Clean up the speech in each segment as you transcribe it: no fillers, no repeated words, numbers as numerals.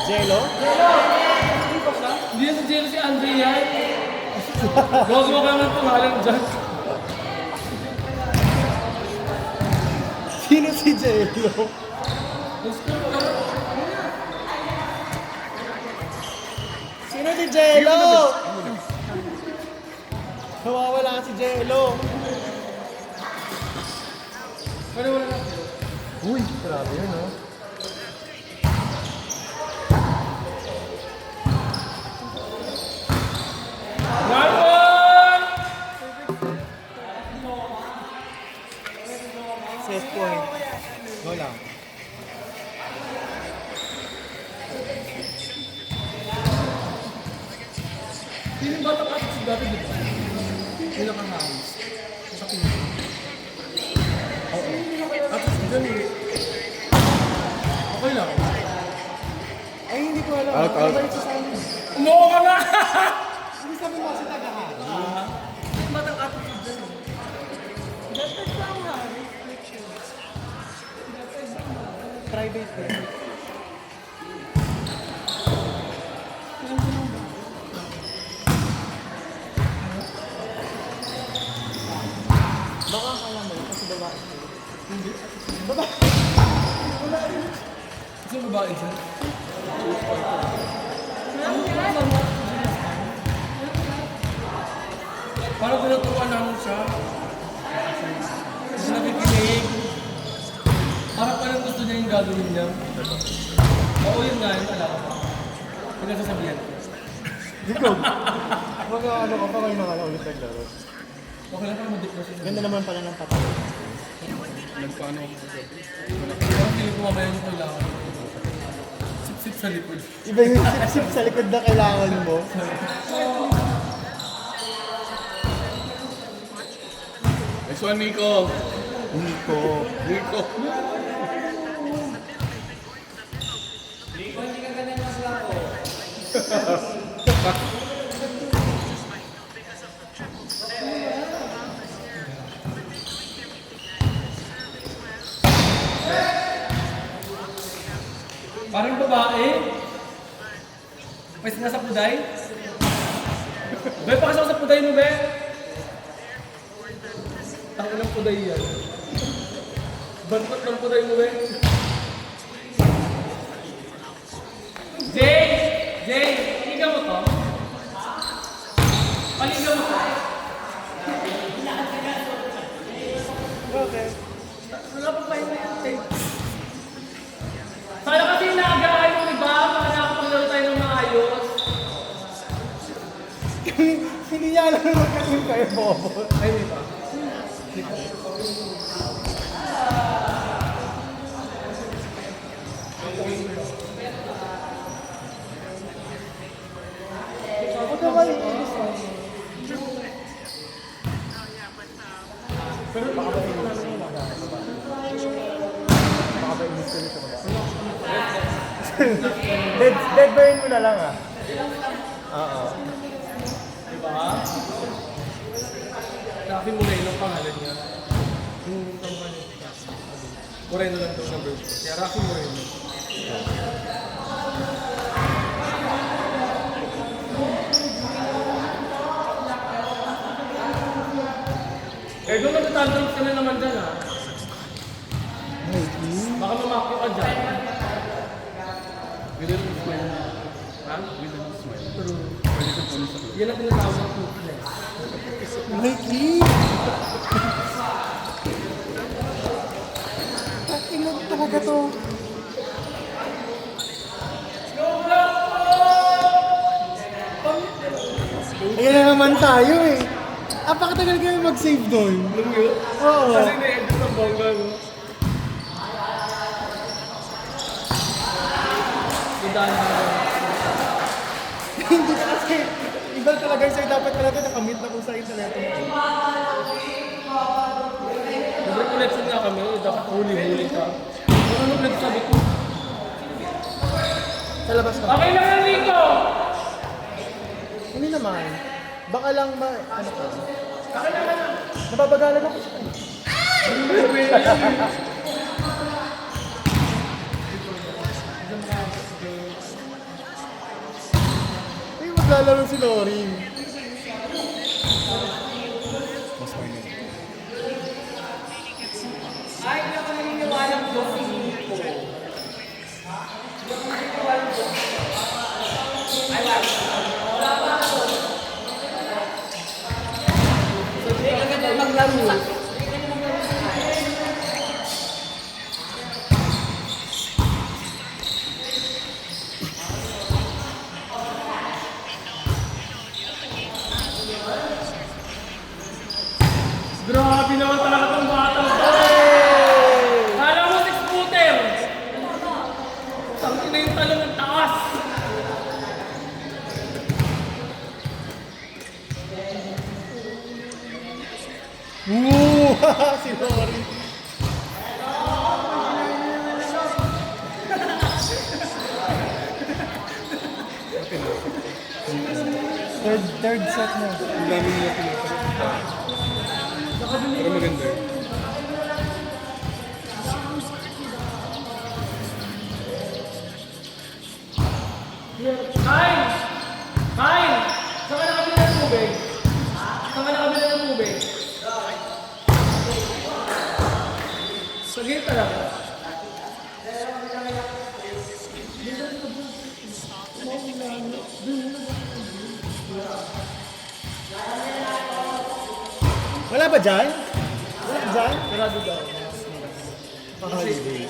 Jello? Hindi na si Jello si Andre yan. Gawa ka ng pangalan dyan. Sino si Jello? Sino si Jello? Nawawala si Jello. Pero wala na. Uy, grabe yun, no? Marlon! Set point. Go lang. Sino ba ito kasi si dati dito? Yung nakahangis. Sa pinto. Oo. At dyan eh. Okay lang. Ay, hindi ko alam. Out, out. Balik sa amin. Umuo ka nga! Hindi sabi mo kasi tagahan. Matang attitude dyan eh. Private eh. Baka kaya mo yun kasi babae. Hindi. Babae? Kasi babae dyan. Parang pinaturuan namin siya. Kasi nakikinig. Parang parang gusto niya yung gagawin niya. Oo, yun nga, yun alam ko. Pinagsasabihan ko. Ikaw. Baka ano ka pa kayo nakala ulit naglaro. Okay lang parang ma-depression. Ganda naman pala ng patay. Nagpaano ako sa gabi? Parang hindi ko mamaya yung kailangan. Sip-sip sa likod. Iba yung sip-sip sa likod na kailangan mo. Next one, Nico. Nico. Nico. Parang babae. Pwes na sa puday. Be, pakasok sa puday mo, be. Tangin ng puday yan. Bantot ng puday mo, be. Jay! Jay! Paligaw mo to? Paligaw mo to? Okay. Wala pa pa yung tape. Sana kasi naagaan mo, di ba? Para nakapaglaro tayo ng maayos. Hindi niya alam na magkasin kayo, Bobo. Ay, di ba? Huwag ka malinis. Pero baka ba inis ka na baka ba inis ka na dead burn mo na lang ah. Oo. Di ba? Rafi Moreno ang pangalan niya. Yung company. Moreno lang daw number 2. Kaya Rafi Moreno. Eh, doon nagtatandang ka na naman dyan, ha? Baka mamakyo ka dyan. With a little smile. Ha? With a little smile. Pero, Pwede ka po sa club. yan ang tinatawag ng cuteness. Mikey! Takinog talaga to. Ayan na naman tayo eh. Apakatagal kayo mag-save doon. Alam mo yun? Oo. Kasi na-edit ang bongga, no? Dahan-dahan. Hindi na kasi, iba talaga sa'yo dapat talaga nakamit na kung sa'yo talaga. Nag-recollection nga kami, dapat huli-huli ka. Ano nagsabi ko? Sa labas ka. Okay lang yan, Nico! Hindi naman. Baka lang ano ka. Nababagalan ako siya. Tapos lalaro si Loring. Mas may name. Ay, hindi ako naniniwala ko si Nico. Ay, wala pa ako. Hindi ka ganda maglaro. Grabe naman talaga itong batang to. Kala mo six-footer. Tangin na yung talong ng taas. Woo! Si Loring. Third set na. Ang dami nila pinapalita. Pero maganda yun. Kain! Kain! Saan ka nakabili ng tubig? Saan ka nakabili ng tubig? Sa gate talaga. Wala ba dyan? Wala ba dyan? Sarado daw. Paka-holiday.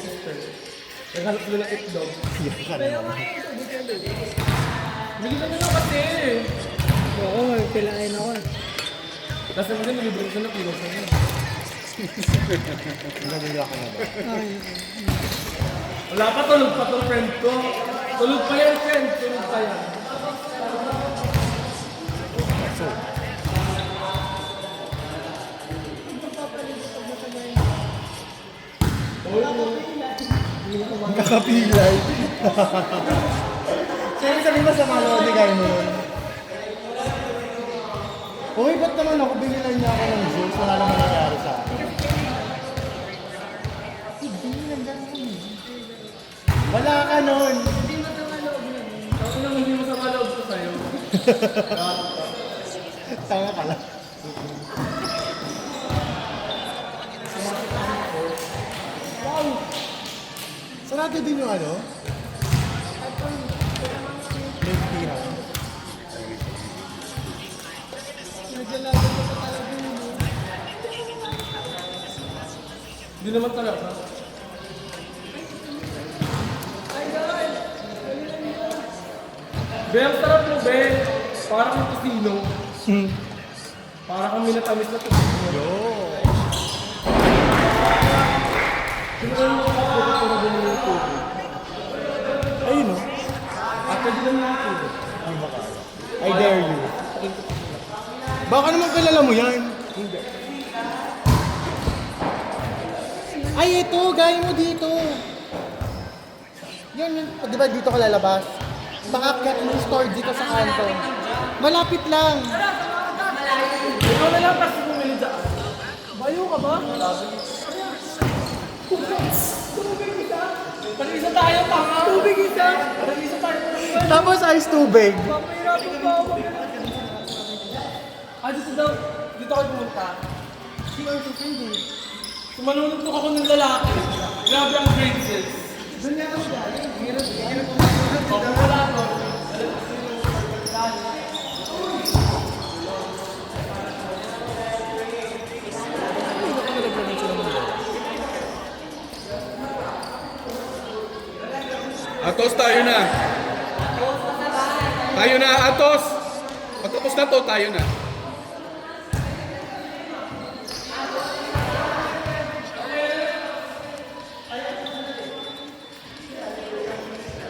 Naghanap sila ng itlog. Iyak ka naman. Bili ka na lang kasi eh. Oo, may pilain ako. Tapos naman din, nilibre ko na pilos na yun. Nagulak ka na ba? Ay, Wala pa, tulog pa tong friend ko. Tulog pa yan, friend. Tulog pa yan. Ang kakapilay. Sino sabihin mo sa mga lodi kayo mo yun? Uy, ba't naman ako binilan niya ako ng juice? Wala naman nangyari sa akin. Wala ka nun. Tapos nang hindi mo sa maloob ko sa'yo. Tanga ka lang. Wow! Sarado din yung ano? May tira. Hindi naman talaga. Be, ang sarap mo, be. Parang ang kusino. Parang kang minatamis na kusino. Yo! Sino ka yung mga kapatid ko na ganun yung tubig? Ayun o. At pwede naman yung tubig. Ay, makala. I dare you. Baka naman kilala mo yan. Hindi. Ay, ito! Gaya mo dito! Yan, yun. Di ba dito ka lalabas? Paakyat mo yung store dito sa kanto. Malapit lang. Ikaw na lang kasi bumili dyan. bayo ka ba? Tubig isa. Pag-isa tayo, tanga. Tubig isa. Pag-isa tayo. Tapos ice tubig. Papahirapan pa ako. Ah, dito daw. Dito kayo pumunta. CR to friend eh. Sumalunod ako ng lalaki. Grabe ang grade 6. Doon nga ako dahil. Hirap ko masunod. Opo, wala ko. Atos, tayo na. Tayo na, Atos. Pagtapos na to, tayo na.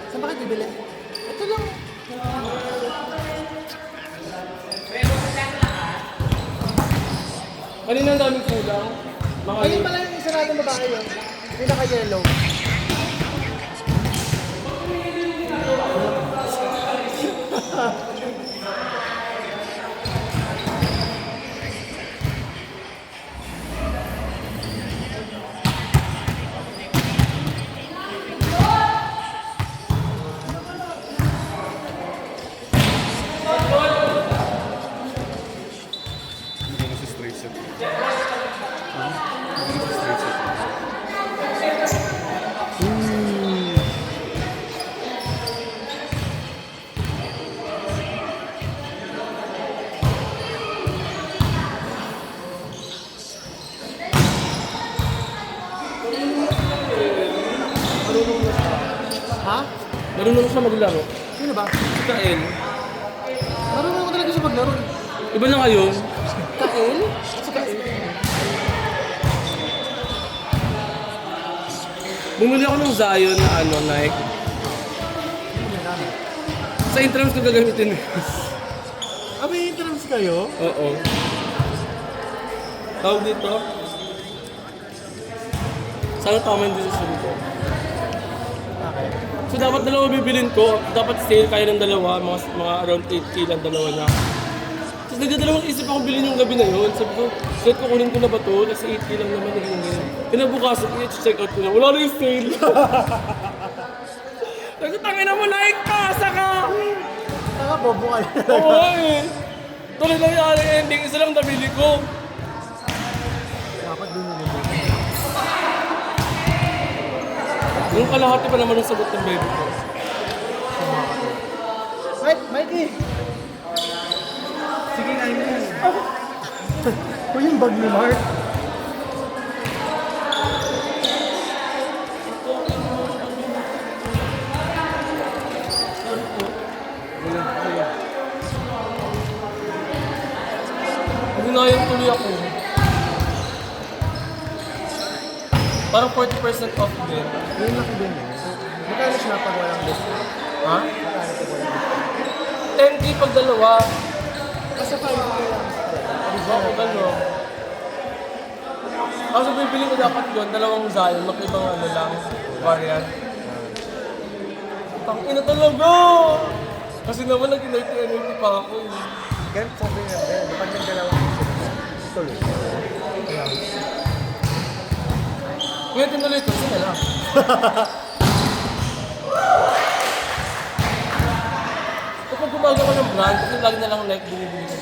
Saan ba kayo bibili? Ito lang. Kanina ang daming kulang. Mga Ayun pala yung isa natin babae yun. Pinaka-yellow. Marunong siya maglaro. Sino ba? Si Kael. Marunong ko talaga siya maglaro. Iba na ngayon. Kael? Sa Kael? Bumili ako ng Zion na Nike. Sa intrams ko gagamitin. Ah, may interns kayo? Oo. Tawag dito. Sana tama yung decision ko. So dapat dalawa bibilin ko. Dapat sale kaya ng dalawa. Mga around 8K lang dalawa na. Tapos nagdadalawang isip ako bilhin yung gabi na yun. Sabi ko, set ko kunin ko na ba to? Kasi 8K lang naman naging ganyan. Kinabukasan, i-check out ko na. Wala na yung sale. Kasi tangin na mo, like ka! Saka! Saka bobo kayo. Oo eh. Tuloy lang yung ending. Isa lang nabili ko. Dapat din nyo. Yung kalahati pa naman ang sagot ng baby ko. Mikey! Sige, kain na yan. Kung yung bag ni Mark. Huminayang tuloy ako. Parang 40% off din. Yung laki din eh. Magkano siya pag walang discount? Ha? Magkano pag walang discount? 10K pag dalawa. Kasi 5 ko lang. Oo, gano'n. Kaso bibili ko dapat yun, dalawang Zion, makibang ano lang, variant. Tangina talaga! Kasi naman nag-energy pa ako eh. Ganit sabi nga din. Pag nagdalawang discount, tuloy. Ngayon tinuloy ko, sige lang. Kapag gumagawa ng brand, kasi lagi na lang like binibili ko.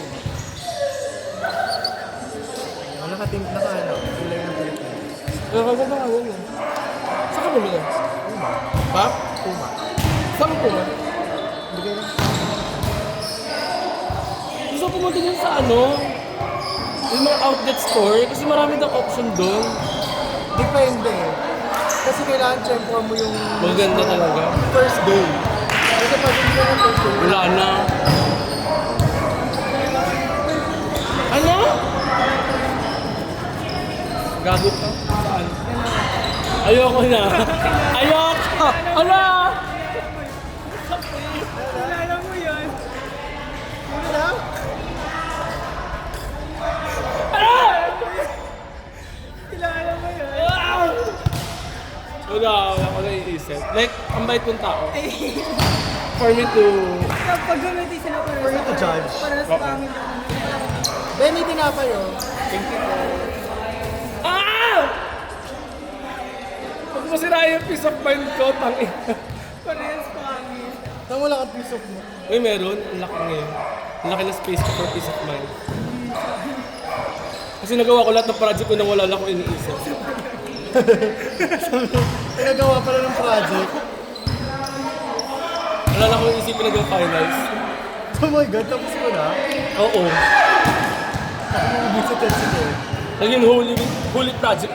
Nakatim na ka ano. Kulay ng Pilipinas. Pero kaya ba yun eh? Saan ka bumili? Pa? Puma. Saan ka puma? Bigay lang. Gusto ko pumunta dyan sa ano? Yung mga outlet store, kasi marami daw option doon. Depende. Kasi kailangan check mo yung Maganda talaga. first day. Kasi pag hindi mo yung first day, Wala na. Ano? Gago ka? Saan? Ayoko na. Ayoko! Ano? Kilala mo yun. wala. Kilala mo yun. Wala ako naiisip. Like, ang bait kong tao. For me to... Pag gamitin sila para For you to judge. Para sa pangit ako. Then may tinapay oh. Ah! Huwag mo sira yung peace of mind ko, tangin. Parehas pangit. Nang wala kang piece of mo. Uy, meron. Ang laki ngayon. Ang laki na space ko for peace of mind. Kasi nagawa ko lahat ng project ko nang wala lang akong iniisip. Pinagawa pala ng project. Wala lang akong isipin hanggang finals. Oh my God, tapos mo na? Oo. Ako mo sa test ko. Naging holy project